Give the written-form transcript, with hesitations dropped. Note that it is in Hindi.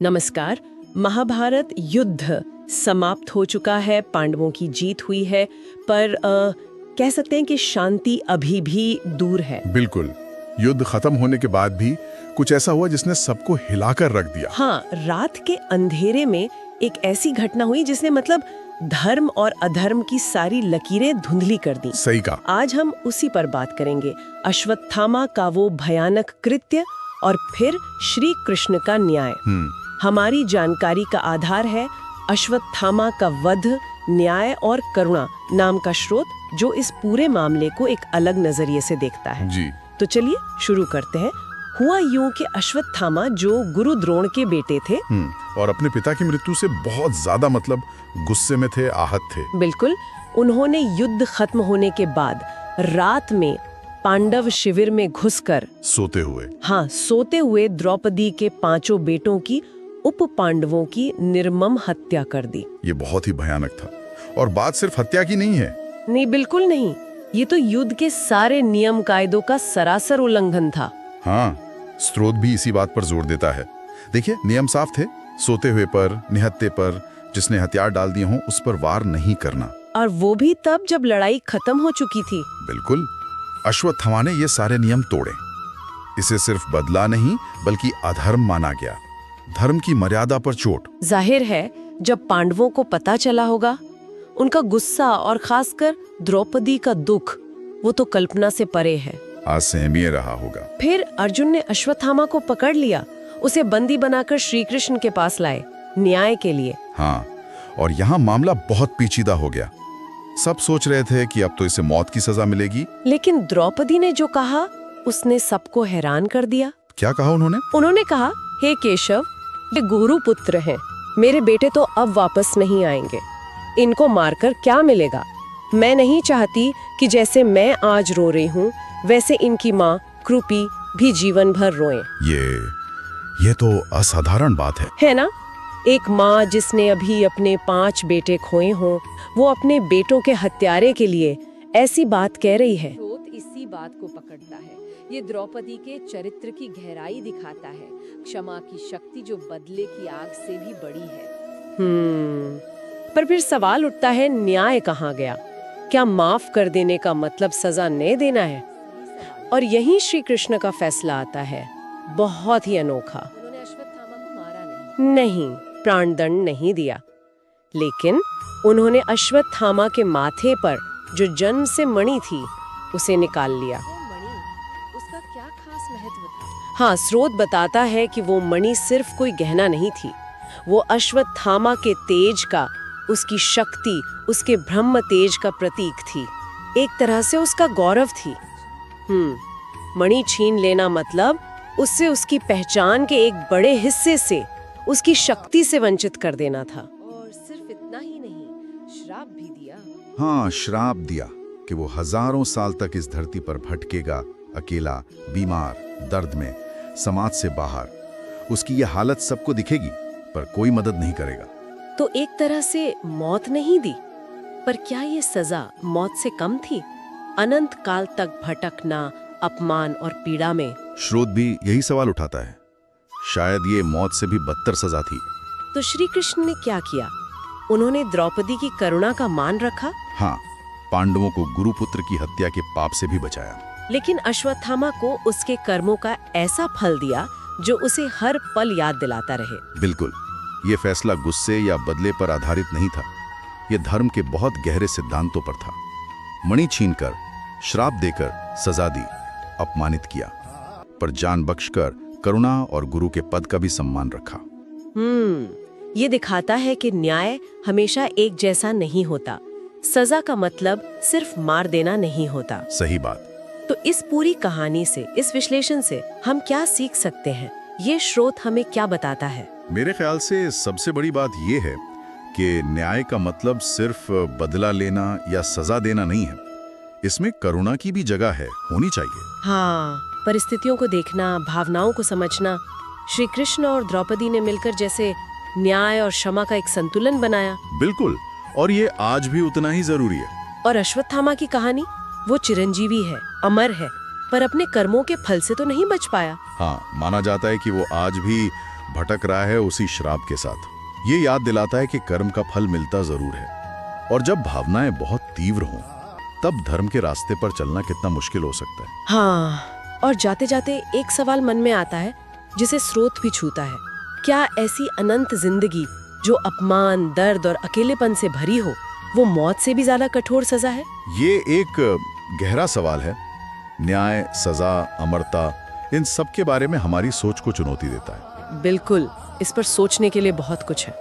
नमस्कार। महाभारत युद्ध समाप्त हो चुका है, पांडवों की जीत हुई है, पर कह सकते हैं कि शांति अभी भी दूर है। बिल्कुल। युद्ध खत्म होने के बाद भी कुछ ऐसा हुआ जिसने सबको हिलाकर रख दिया। हाँ, रात के अंधेरे में एक ऐसी घटना हुई जिसने मतलब धर्म और अधर्म की सारी लकीरें धुंधली कर दी। सही कहा। आज हम उसी पर बात करेंगे, अश्वत्थामा का वो भयानक कृत्य और फिर श्री कृष्ण का न्याय। हमारी जानकारी का आधार है अश्वत्थामा का वध, न्याय और करुणा नाम का स्रोत, जो इस पूरे मामले को एक अलग नजरिए से देखता है। जी। तो चलिए शुरू करते हैं। हुआ यूं कि अश्वत्थामा जो गुरु द्रोण के बेटे थे, और अपने पिता की मृत्यु से बहुत ज्यादा गुस्से में थे, आहत थे। बिल्कुल। उन्होंने युद्ध खत्म होने के बाद रात में पांडव शिविर में घुसकर सोते हुए द्रौपदी के 5 बेटों की, उप पांडवों की निर्मम हत्या कर दी। ये बहुत ही भयानक था। और बात सिर्फ हत्या की नहीं है। नहीं, बिल्कुल नहीं। ये तो युद्ध के सारे नियम कायदों का सरासर उल्लंघन था। हाँ, स्रोत भी इसी बात पर जोर देता है। देखिए, नियम साफ थे, सोते हुए पर, निहत्थे पर, जिसने हथियार डाल दिए हों उस पर वार नहीं करना। और वो भी तब जब लड़ाई खत्म हो चुकी थी। बिल्कुल। अश्वत्थामा ने ये सारे नियम तोड़े। इसे सिर्फ बदला नहीं बल्कि अधर्म माना गया। धर्म की मर्यादा पर चोट। जाहिर है जब पांडवों को पता चला होगा, उनका गुस्सा और खासकर द्रौपदी का दुख, वो तो कल्पना से परे है। असहनीय रहा होगा। फिर अर्जुन ने अश्वत्थामा को पकड़ लिया, उसे बंदी बनाकर श्री कृष्ण के पास लाए न्याय के लिए। हाँ, और यहाँ मामला बहुत पेचीदा हो गया। सब सोच रहे थे कि अब तो इसे मौत की सजा मिलेगी, लेकिन द्रौपदी ने जो कहा उसने सबको हैरान कर दिया। क्या कहा उन्होंने? उन्होंने कहा, हे केशव, ये गुरु पुत्र हैं, मेरे बेटे तो अब वापस नहीं आएंगे, इनको मारकर क्या मिलेगा? मैं नहीं चाहती कि जैसे मैं आज रो रही हूँ वैसे इनकी माँ कृपी भी जीवन भर रोए। ये तो असाधारण बात है ना? एक माँ जिसने अभी अपने 5 बेटे खोए हों, वो अपने बेटों के हत्यारे के लिए ऐसी बात कह रही है। इसी बात को पकड़ता है। ये द्रौपदी के चरित्र की गहराई दिखाता है, क्षमा की शक्ति जो बदले की आग से भी बड़ी है। पर फिर सवाल उठता है, न्याय कहाँ गया? क्या माफ कर देने का मतलब सजा नहीं देना है? और यही श्री कृष्ण का फैसला आता है, बहुत ही अनोखा। उन्होंने अश्वत्थामा को मारा नहीं, प्राणदंड नहीं दिया, लेकिन उन्होंने अश्वत्थामा के माथे पर जो जन्म से मणि थी उसे निकाल लिया। उसका क्या खास महत्व था? हाँ, स्रोत बताता है कि वो मणि सिर्फ कोई गहना नहीं थी, वो अश्वत्थामा के तेज का, उसकी शक्ति, उसके ब्रह्म तेज का प्रतीक थी। एक तरह से उसका गौरव थी। मणि छीन लेना मतलब उससे उसकी पहचान के एक बड़े हिस्से से, उसकी शक्ति से वंचित कर देना था। और सिर्फ इतना ही नहीं, श्राप भी दिया। हाँ, श्राप दिया कि वो हजारों साल तक इस धरती पर भटकेगा, अकेला, बीमार, दर्द में, समाज से बाहर। उसकी ये हालत सबको दिखेगी पर कोई मदद नहीं करेगा। तो एक तरह से मौत नहीं दी, पर क्या ये सजा मौत से कम थी? अनंत काल तक भटकना, अपमान और पीड़ा में। स्रोत भी यही सवाल उठाता है, शायद ये मौत से भी बदतर सजा थी। तो श्री कृष्ण ने क्या किया? उन्होंने द्रौपदी की करुणा का मान रखा। हाँ, पांडवों को गुरुपुत्र की हत्या के पाप से भी बचाया। लेकिन अश्वत्थामा को उसके कर्मों का ऐसा फल दिया जो उसे हर पल याद दिलाता रहे। बिल्कुल। ये फैसला गुस्से या बदले पर आधारित नहीं था, ये धर्म के बहुत गहरे सिद्धांतों पर था। मणि छीनकर, श्राप देकर सजा दी, अपमानित किया, पर जान बख्शकर करुणा और गुरु के पद का भी सम्मान रखा। ये दिखाता है कि न्याय हमेशा एक जैसा नहीं होता। सजा का मतलब सिर्फ मार देना नहीं होता। सही बात। तो इस पूरी कहानी से, इस विश्लेषण से हम क्या सीख सकते हैं? ये स्रोत हमें क्या बताता है? मेरे ख्याल से सबसे बड़ी बात ये है कि न्याय का मतलब सिर्फ बदला लेना या सजा देना नहीं है, इसमें करुणा की भी जगह है, होनी चाहिए। हाँ, परिस्थितियों को देखना, भावनाओं को समझना। श्री कृष्ण और द्रौपदी ने मिलकर जैसे न्याय और क्षमा का एक संतुलन बनाया। बिल्कुल, और ये आज भी उतना ही जरूरी है। और अश्वत्थामा की कहानी, वो चिरंजीवी है, अमर है, पर अपने कर्मों के फल से तो नहीं बच पाया। हाँ, माना जाता है कि वो आज भी भटक रहा है उसी श्राप के साथ। ये याद दिलाता है कि कर्म का फल मिलता जरूर है, और जब भावनाएं बहुत तीव्र हों तब धर्म के रास्ते पर चलना कितना मुश्किल हो सकता है। हाँ, और जाते जाते एक सवाल मन में आता है जिसे स्रोत भी छूता है। क्या ऐसी अनंत जिंदगी जो अपमान, दर्द और अकेलेपन से भरी हो, वो मौत से भी ज्यादा कठोर सजा है? ये एक गहरा सवाल है। न्याय, सजा, अमरता, इन सब के बारे में हमारी सोच को चुनौती देता है। बिल्कुल, इस पर सोचने के लिए बहुत कुछ है।